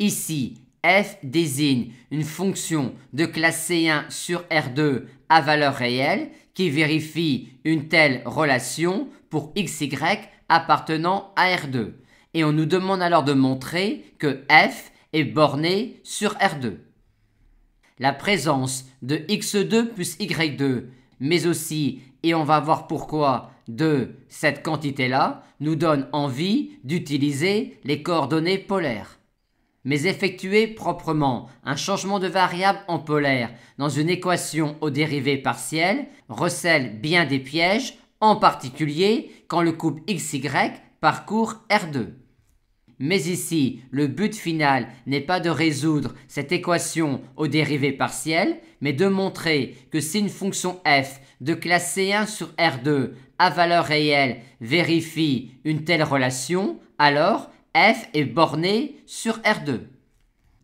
Ici, f désigne une fonction de classe C1 sur R2 à valeur réelle qui vérifie une telle relation pour xy appartenant à R2. Et on nous demande alors de montrer que f est borné sur R2. La présence de x2 plus y2, mais aussi, et on va voir pourquoi, de cette quantité-là, nous donne envie d'utiliser les coordonnées polaires. Mais effectuer proprement un changement de variable en polaire dans une équation aux dérivées partielles recèle bien des pièges, en particulier quand le couple xy parcourt R2. Mais ici, le but final n'est pas de résoudre cette équation aux dérivées partielles, mais de montrer que si une fonction f de classe C1 sur R2 à valeur réelle vérifie une telle relation, alors f est borné sur R2.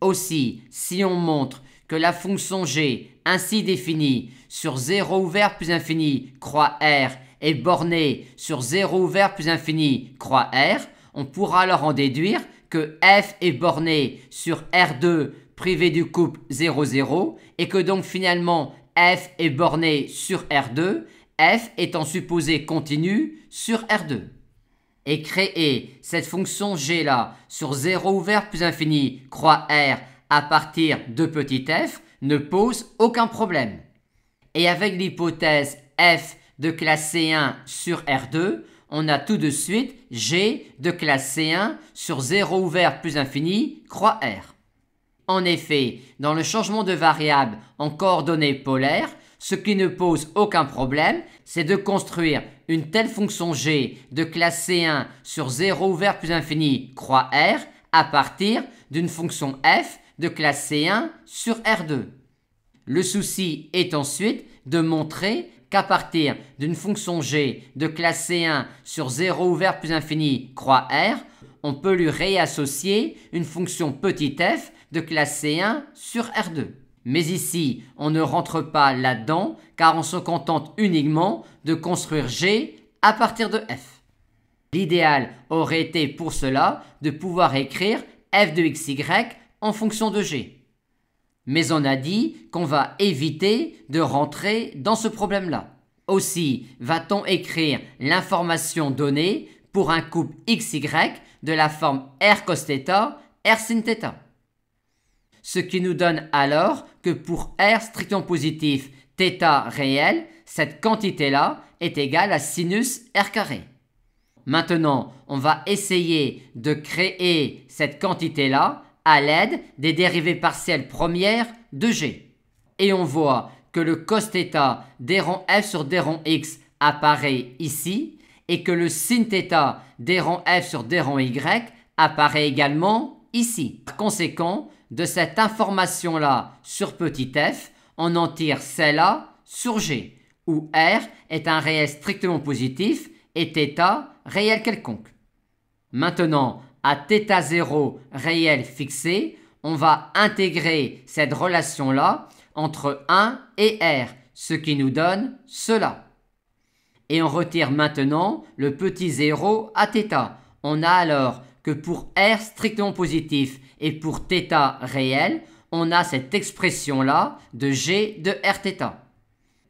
Aussi, si on montre que la fonction g ainsi définie sur 0 ouvert plus infini croix R est bornée sur 0 ouvert plus infini croix R, on pourra alors en déduire que f est borné sur R2 privé du couple 0, 0 et que donc finalement f est borné sur R2, f étant supposé continu sur R2. Et créer cette fonction g là sur 0 ouvert plus infini croix R à partir de petit f ne pose aucun problème. Et avec l'hypothèse f de classe C1 sur R2, on a tout de suite g de classe C1 sur 0 ouvert plus infini croix R. En effet, dans le changement de variable en coordonnées polaires, ce qui ne pose aucun problème, c'est de construire une telle fonction g de classe C1 sur 0 ouvert plus infini croix R à partir d'une fonction f de classe C1 sur R2. Le souci est ensuite de montrer qu'à partir d'une fonction g de classe C1 sur 0 ouvert plus infini croix R, on peut lui réassocier une fonction petit f de classe C1 sur R2. Mais ici, on ne rentre pas là-dedans car on se contente uniquement de construire g à partir de f. L'idéal aurait été pour cela de pouvoir écrire f de xy en fonction de g. Mais on a dit qu'on va éviter de rentrer dans ce problème-là. Aussi, va-t-on écrire l'information donnée pour un couple xy de la forme r cos θ, r sin θ. Ce qui nous donne alors que pour r strictement positif θ réel, cette quantité-là est égale à sinus r carré. Maintenant, on va essayer de créer cette quantité-là à l'aide des dérivées partielles premières de g. Et on voit que le cos θ d rang f sur d rang x apparaît ici et que le sin θ d rang f sur d rang y apparaît également ici. Par conséquent, de cette information-là sur petit f, on en tire celle-là sur g, où r est un réel strictement positif et θ réel quelconque. Maintenant, à θ0 réel fixé, on va intégrer cette relation-là entre 1 et r, ce qui nous donne cela. Et on retire maintenant le petit 0 à θ. On a alors que pour r strictement positif et pour θ réel, on a cette expression-là de g de rθ.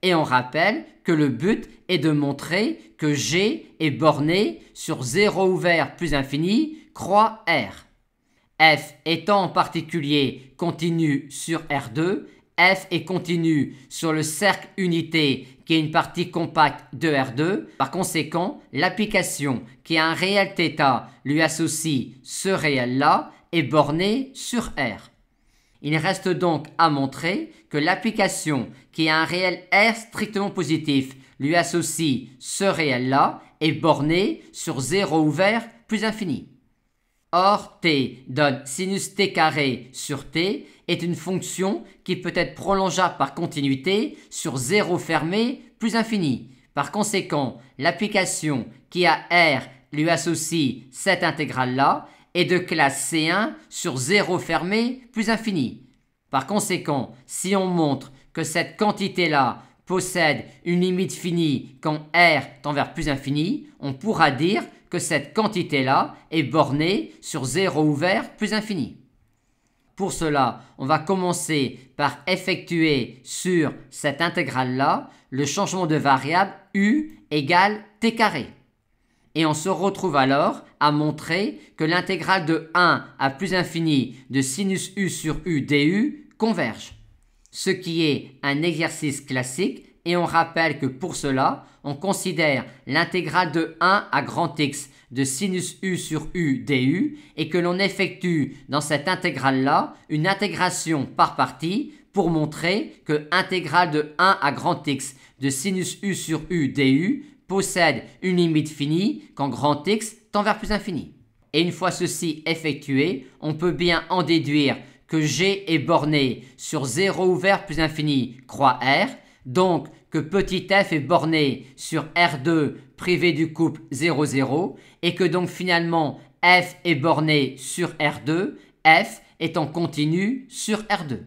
Et on rappelle que le but est de montrer que g est borné sur 0 ouvert plus infini croix R. F étant en particulier continu sur R2, F est continu sur le cercle unité qui est une partie compacte de R2. Par conséquent, l'application qui a un réel θ lui associe ce réel-là est bornée sur R. Il reste donc à montrer que l'application qui a un réel R strictement positif lui associe ce réel-là est bornée sur 0 ouvert plus infini. Or, t donne sinus t carré sur t est une fonction qui peut être prolongeable par continuité sur 0 fermé plus infini. Par conséquent, l'application qui a R lui associe cette intégrale-là est de classe C1 sur 0 fermé plus infini. Par conséquent, si on montre que cette quantité-là possède une limite finie quand R tend vers plus infini, on pourra dire que cette quantité-là est bornée sur 0 ouvert plus infini. Pour cela, on va commencer par effectuer sur cette intégrale-là le changement de variable u égale t carré. Et on se retrouve alors à montrer que l'intégrale de 1 à plus infini de sinus u sur u du converge. Ce qui est un exercice classique et on rappelle que pour cela, on considère l'intégrale de 1 à grand X de sinus u sur u du et que l'on effectue dans cette intégrale-là une intégration par partie pour montrer que l'intégrale de 1 à grand X de sinus u sur u du possède une limite finie quand grand X tend vers plus infini. Et une fois ceci effectué, on peut bien en déduire que G est borné sur 0 ouvert plus infini croix R, donc que petit f est borné sur R2 privé du couple 0, 0, et que donc finalement f est borné sur R2, f étant continu sur R2.